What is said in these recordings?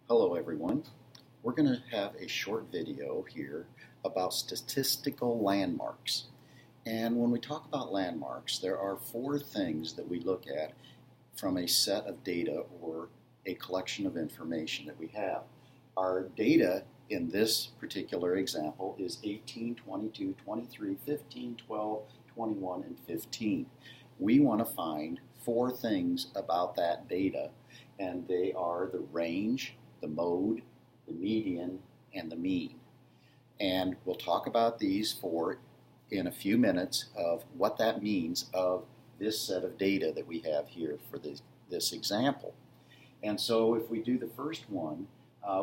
Hello everyone. We're going to have a short video here about statistical landmarks. And when we talk about landmarks, there are four things that we look at from a set of data or a collection of information that we have. Our data in this particular example is 18, 22, 23, 15, 12, 21, and 15. We want to find four things about that data, and they are the range, the mode, the median, and the mean. And we'll talk about these four in a few minutes of what that means of this set of data that we have here for this example. And so if we do the first one,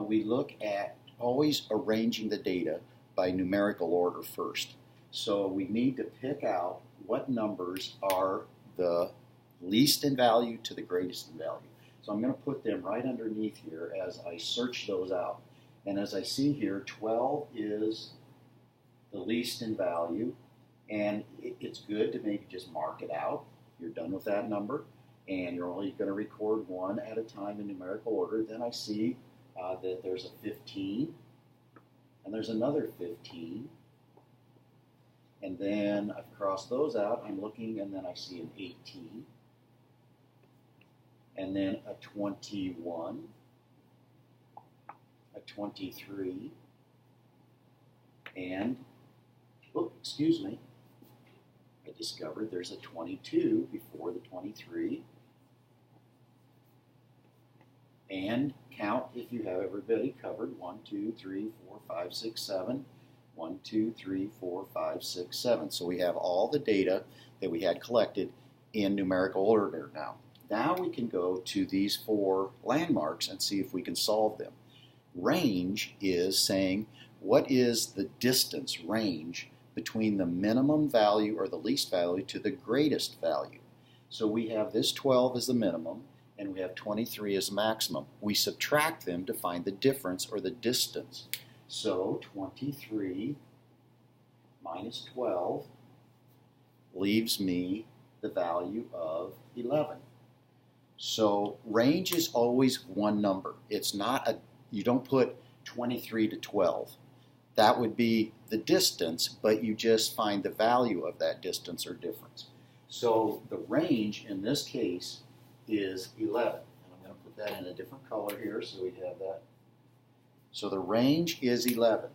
we look at always arranging the data by numerical order first. So we need to pick out what numbers are the least in value to the greatest in value. So I'm going to put them right underneath here as I search those out. And as I see here, 12 is the least in value, and it's good to maybe just mark it out. You're done with that number, and you're only going to record one at a time in numerical order. Then I see that there's a 15, and there's another 15, and then I've crossed those out. I'm looking, and then I see an 18. And then a 21, a 23, and, excuse me, I discovered there's a 22 before the 23. And count if you have everybody covered. 1, 2, 3, 4, 5, 6, 7. 1, 2, 3, 4, 5, 6, 7. So we have all the data that we had collected in numerical order now. Now we can go to these four landmarks and see if we can solve them. Range is saying what is the distance range between the minimum value or the least value to the greatest value. So we have this 12 as the minimum and we have 23 as the maximum. We subtract them to find the difference or the distance. So 23 minus 12 leaves me the value of 11. So range is always one number. It's not you don't put 23 to 12. That would be the distance, but you just find the value of that distance or difference. So the range in this case is 11. And I'm going to put that in a different color here so we have that. So the range is 11.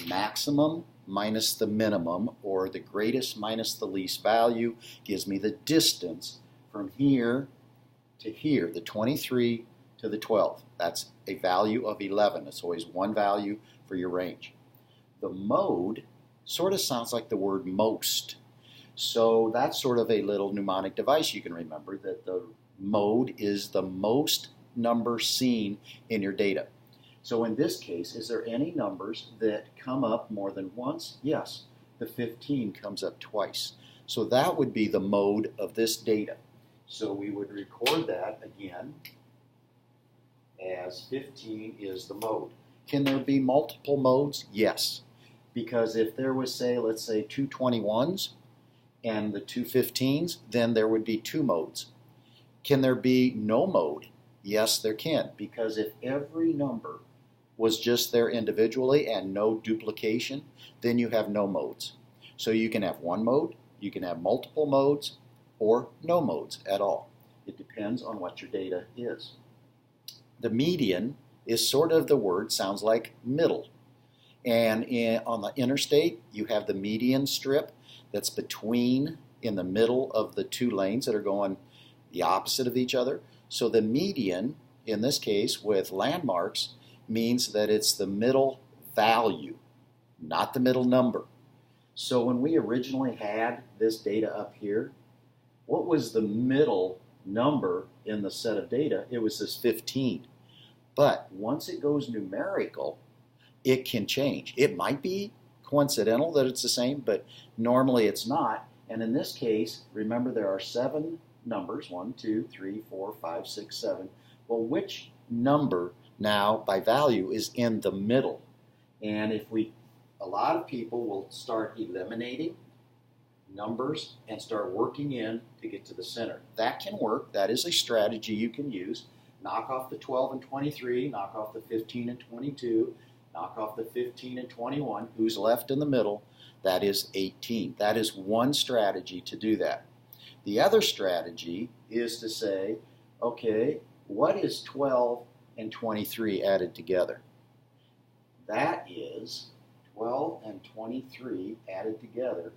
Maximum minus the minimum, or the greatest minus the least value, gives me the distance from here to here, the 23 to the 12. That's a value of 11. It's always one value for your range. The mode sort of sounds like the word most. So that's sort of a little mnemonic device you can remember, that the mode is the most number seen in your data. So in this case, is there any numbers that come up more than once? Yes, the 15 comes up twice. So that would be the mode of this data. So we would record that again as 15 is the mode. Can there be multiple modes? Yes. Because if there was, say, let's say 2 21s and the 2 15s, then there would be two modes. Can there be no mode? Yes, there can. Because if every number was just there individually and no duplication, then you have no modes. So you can have one mode, you can have multiple modes, or no modes at all. It depends on what your data is. The median is sort of the word, sounds like middle. And on the interstate, you have the median strip that's between, in the middle of the two lanes that are going the opposite of each other. So the median, in this case with landmarks, means that it's the middle value, not the middle number. So when we originally had this data up here, what was the middle number in the set of data? It was this 15. But once it goes numerical, it can change. It might be coincidental that it's the same, but normally it's not. And in this case, remember there are 7 numbers, 1, 2, 3, 4, 5, 6, 7. Well, which number now by value is in the middle? And a lot of people will start eliminating numbers and start working in to get to the center. That can work. That is a strategy you can use. knock off the 12 and 23, knock off the 15 and 22, knock off the 15 and 21. Who's left in the middle? That is 18. That is one strategy to do that. The other strategy is to say, okay, what is 12 and 23 added together? That is 12 and 23 added together.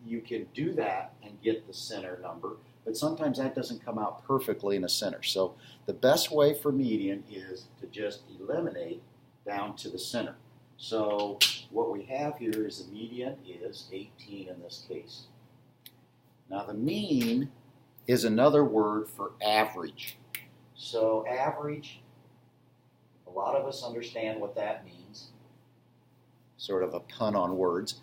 You can do that and get the center number, but sometimes that doesn't come out perfectly in a center. So the best way for median is to just eliminate down to the center. So what we have here is the median is 18 in this case. Now the mean is another word for average. So average, a lot of us understand what that means. Sort of a pun on words.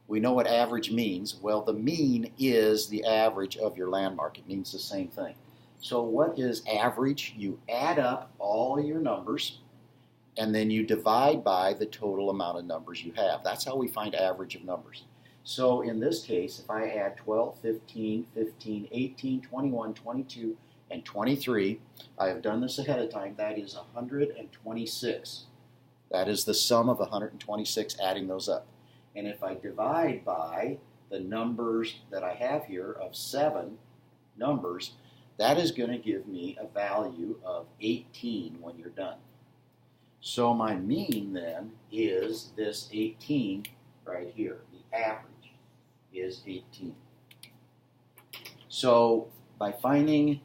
We know what average means. Well, the mean is the average of your landmark. It means the same thing. So what is average? You add up all your numbers, and then you divide by the total amount of numbers you have. That's how we find average of numbers. So in this case, if I add 12, 15, 15, 18, 21, 22, and 23, I have done this ahead of time, that is 126. That is the sum of 126, adding those up. And if I divide by the numbers that I have here of 7 numbers, that is going to give me a value of 18 when you're done. So my mean then is this 18 right here. The average is 18. So by finding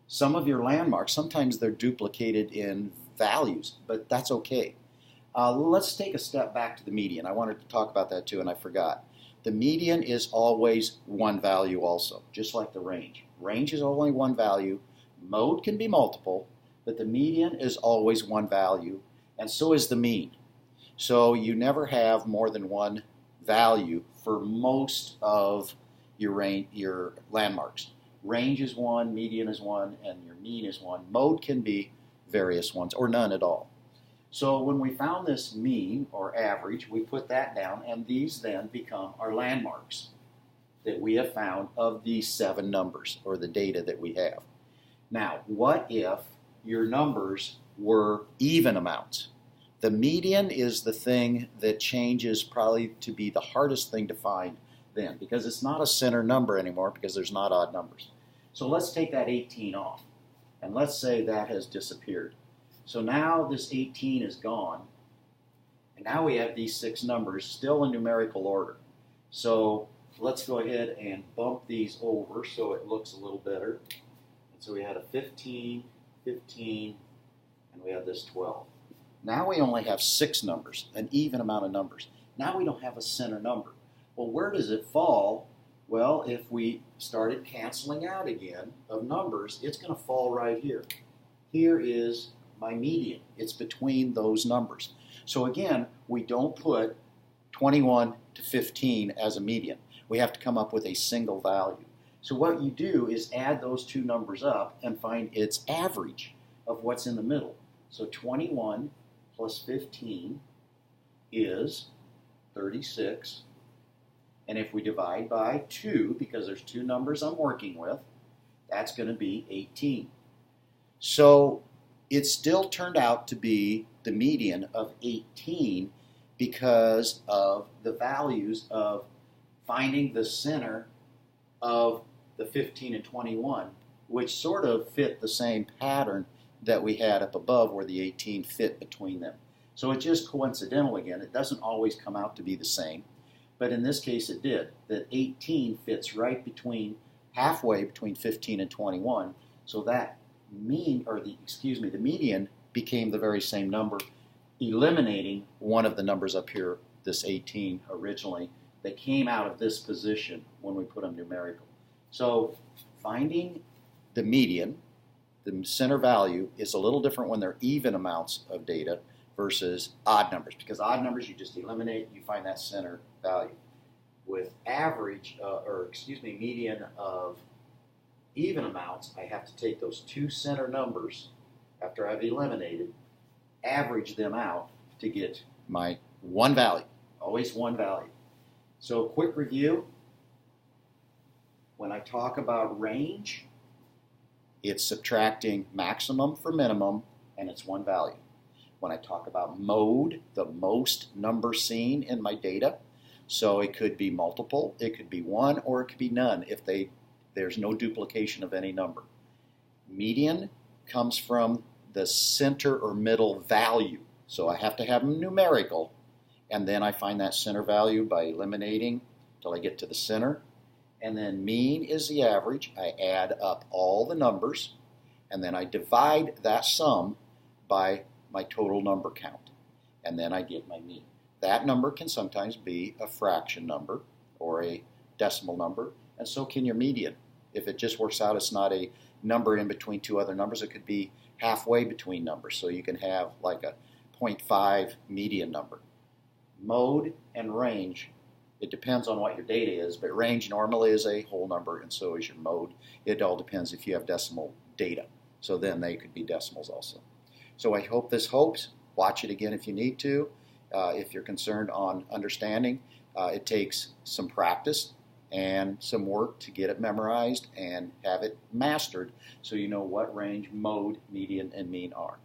some of your landmarks, sometimes they're duplicated in values, but that's okay. Let's take a step back to the median. I wanted to talk about that too, and I forgot. The median is always one value also, just like the range. Range is only one value. Mode can be multiple, but the median is always one value, and so is the mean. So you never have more than one value for most of your landmarks. Range is one, median is one, and your mean is one. Mode can be various ones, or none at all. So when we found this mean or average, we put that down, and these then become our landmarks that we have found of these 7 numbers, or the data that we have. Now, what if your numbers were even amounts? The median is the thing that changes probably to be the hardest thing to find then, because it's not a center number anymore, because there's not odd numbers. So let's take that 18 off, and let's say that has disappeared. So now this 18 is gone, and now we have these 6 numbers still in numerical order. So let's go ahead and bump these over so it looks a little better. And so we had a 15, 15, and we have this 12. Now we only have 6 numbers, an even amount of numbers. Now we don't have a center number. Well, where does it fall? Well, if we started canceling out again of numbers, it's going to fall right here. Here is my median. It's between those numbers. So again, we don't put 21 to 15 as a median. We have to come up with a single value. So what you do is add those 2 numbers up and find its average of what's in the middle. So 21 plus 15 is 36. And if we divide by 2, because there's 2 numbers I'm working with, that's going to be 18. So it still turned out to be the median of 18 because of the values of finding the center of the 15 and 21, which sort of fit the same pattern that we had up above where the 18 fit between them. So it's just coincidental again. It doesn't always come out to be the same, but in this case it did. That 18 fits right between, halfway between 15 and 21, so that the median became the very same number, eliminating one of the numbers up here, this 18 originally, that came out of this position when we put them numerical. So finding the median, the center value, is a little different when they're even amounts of data versus odd numbers, because odd numbers you just eliminate, you find that center value. With median of even amounts, I have to take those 2 center numbers after I've eliminated, average them out to get my one value, always one value. So quick review, when I talk about range, It's subtracting maximum from minimum, and it's one value. When I talk about mode, the most number seen in my data, so it could be multiple, it could be one, or it could be none if there's no duplication of any number. Median comes from the center or middle value. So I have to have them numerical, and then I find that center value by eliminating till I get to the center. And then mean is the average. I add up all the numbers, and then I divide that sum by my total number count, and then I get my mean. That number can sometimes be a fraction number or a decimal number, and so can your median. If it just works out, it's not a number in between two other numbers. It could be halfway between numbers, so you can have like a 0.5 median number. Mode and range, it depends on what your data is, but range normally is a whole number, and so is your mode. It all depends if you have decimal data, so then they could be decimals also. So I hope this helps. Watch it again if you need to. If you're concerned on understanding, it takes some practice and some work to get it memorized and have it mastered so you know what range, mode, median, and mean are.